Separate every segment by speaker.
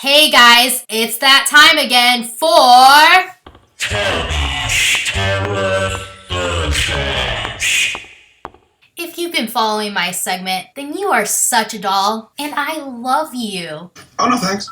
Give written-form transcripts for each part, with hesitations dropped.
Speaker 1: Hey guys, it's that time again for If you've been following my segment, then you are such a doll, and I love you.
Speaker 2: Oh, no thanks.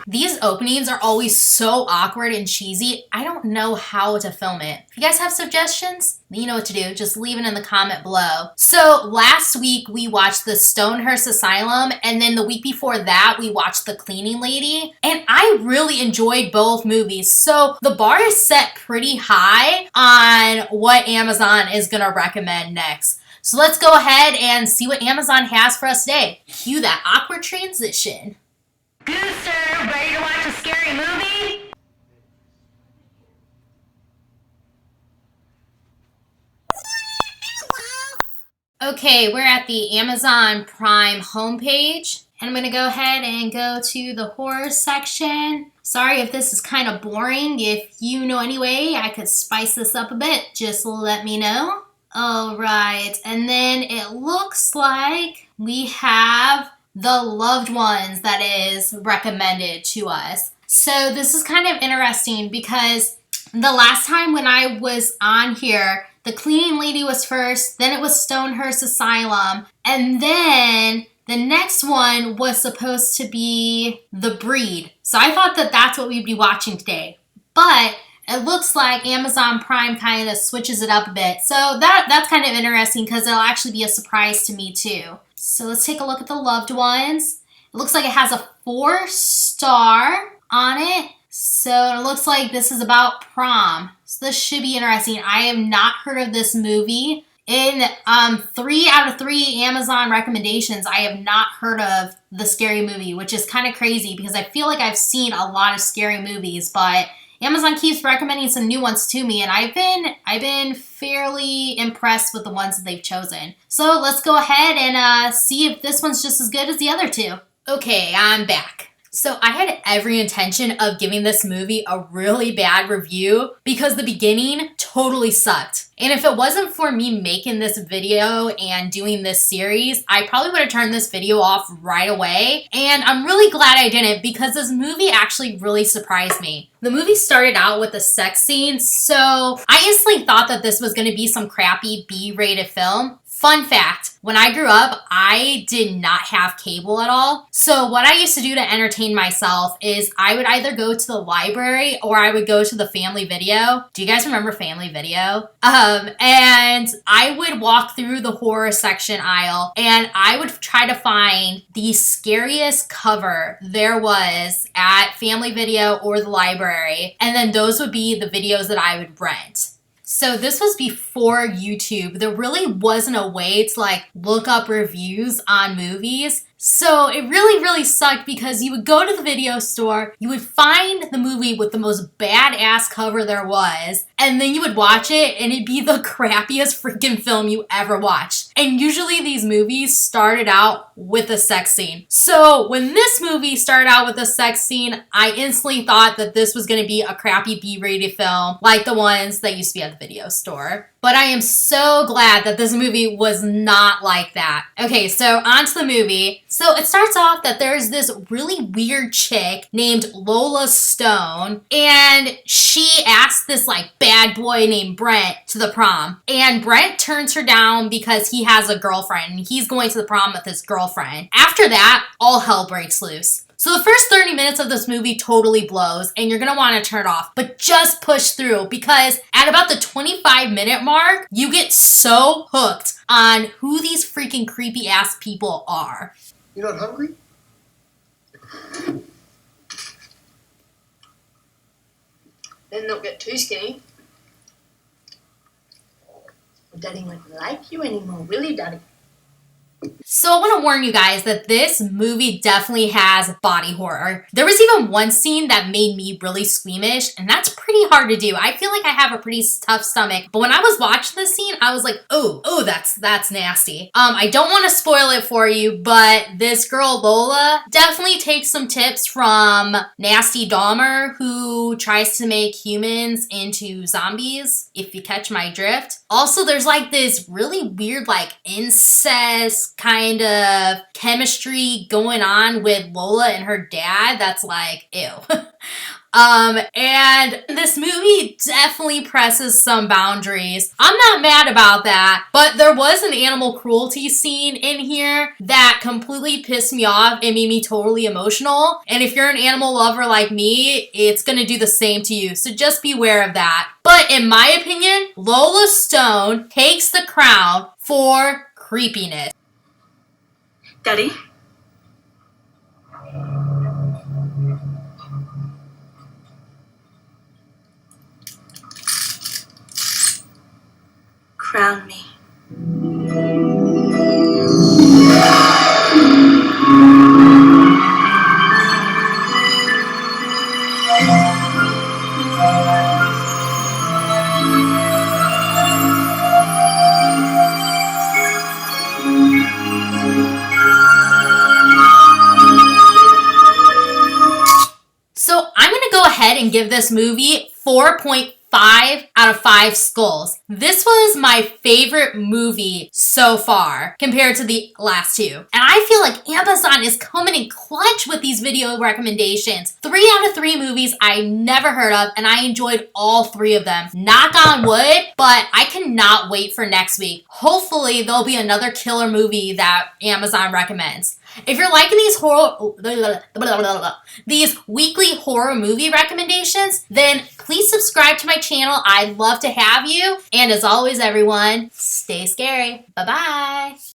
Speaker 1: These openings are always so awkward and cheesy, I don't know how to film it. If you guys have suggestions, you know what to do. Just leave it in the comment below. So last week we watched the Stonehurst Asylum, and then the week before that we watched The Cleaning Lady, and I really enjoyed both movies. So the bar is set pretty high on what Amazon is gonna recommend next. So let's go ahead and see what Amazon has for us today. Cue that awkward transition.
Speaker 3: Gooster, ready to watch a scary movie?
Speaker 1: Okay, we're at the Amazon Prime homepage, and I'm gonna go ahead and go to the horror section. Sorry if this is kind of boring. If you know any way I could spice this up a bit, just let me know. All right, and then it looks like we have The Loved Ones that is recommended to us. So this is kind of interesting because the last time when I was on here, The Cleaning Lady was first, then it was Stonehurst Asylum, and then the next one was supposed to be The Breed. So I thought that that's what we'd be watching today. But it looks like Amazon Prime kind of switches it up a bit. So that's kind of interesting because it'll actually be a surprise to me too. So let's take a look at The Loved Ones. It looks like it has a 4-star on it. So it looks like this is about prom. So this should be interesting. I have not heard of this movie. In 3 out of 3 Amazon recommendations, I have not heard of the scary movie, which is kind of crazy because I feel like I've seen a lot of scary movies, but Amazon keeps recommending some new ones to me, and I've been fairly impressed with the ones that they've chosen. So let's go ahead and see if this one's just as good as the other two. Okay, I'm back. So I had every intention of giving this movie a really bad review because the beginning totally sucked. And if it wasn't for me making this video and doing this series, I probably would have turned this video off right away. And I'm really glad I didn't because this movie actually really surprised me. The movie started out with a sex scene, so I instantly thought that this was going to be some crappy B-rated film. Fun fact, when I grew up, I did not have cable at all. So what I used to do to entertain myself is I would either go to the library or I would go to the Family Video. Do you guys remember Family Video? And I would walk through the horror section aisle and I would try to find the scariest cover there was at Family Video or the library. And then those would be the videos that I would rent. So this was before YouTube. There really wasn't a way to like look up reviews on movies. So it really sucked because you would go to the video store, you would find the movie with the most badass cover there was, and then you would watch it and it'd be the crappiest freaking film you ever watched. And usually these movies started out with a sex scene. So when this movie started out with a sex scene, I instantly thought that this was gonna be a crappy B-rated film like the ones that used to be at the video store. But I am so glad that this movie was not like that. Okay, so on to the movie. So it starts off that there's this really weird chick named Lola Stone, and she asks this like bad boy named Brent to the prom. And Brent turns her down because he has a girlfriend and he's going to the prom with his girlfriend. After that, all hell breaks loose. So the first 30 minutes of this movie totally blows and you're gonna wanna turn it off, but just push through because at about the 25-minute mark, you get so hooked on who these freaking creepy ass people are.
Speaker 2: You're not hungry?
Speaker 4: Then don't get too skinny. Daddy won't like you anymore, will he, Daddy?
Speaker 1: So I want to warn you guys that this movie definitely has body horror. There was even one scene that made me really squeamish, and that's pretty hard to do. I feel like I have a pretty tough stomach, but when I was watching this scene, I was like, oh, that's nasty. I don't want to spoil it for you, but this girl Lola definitely takes some tips from Nasty Dahmer, who tries to make humans into zombies, if you catch my drift. Also, there's like this really weird like incest this kind of chemistry going on with Lola and her dad that's like, ew. And this movie definitely presses some boundaries. I'm not mad about that, but there was an animal cruelty scene in here that completely pissed me off and made me totally emotional. And if you're an animal lover like me, it's gonna do the same to you. So just beware of that. But in my opinion, Lola Stone takes the crown for creepiness.
Speaker 4: Daddy? Crown me.
Speaker 1: So I'm going to go ahead and give this movie 4.5 out of 5 skulls. This was my favorite movie so far compared to the last two. And I feel like Amazon is coming in clutch with these video recommendations. 3 out of 3 movies I never heard of, and I enjoyed all 3 of them. Knock on wood, but I cannot wait for next week. Hopefully there'll be another killer movie that Amazon recommends. If you're liking these weekly horror movie recommendations, then please subscribe to my channel. I'd love to have you. And as always, everyone, stay scary. Bye-bye.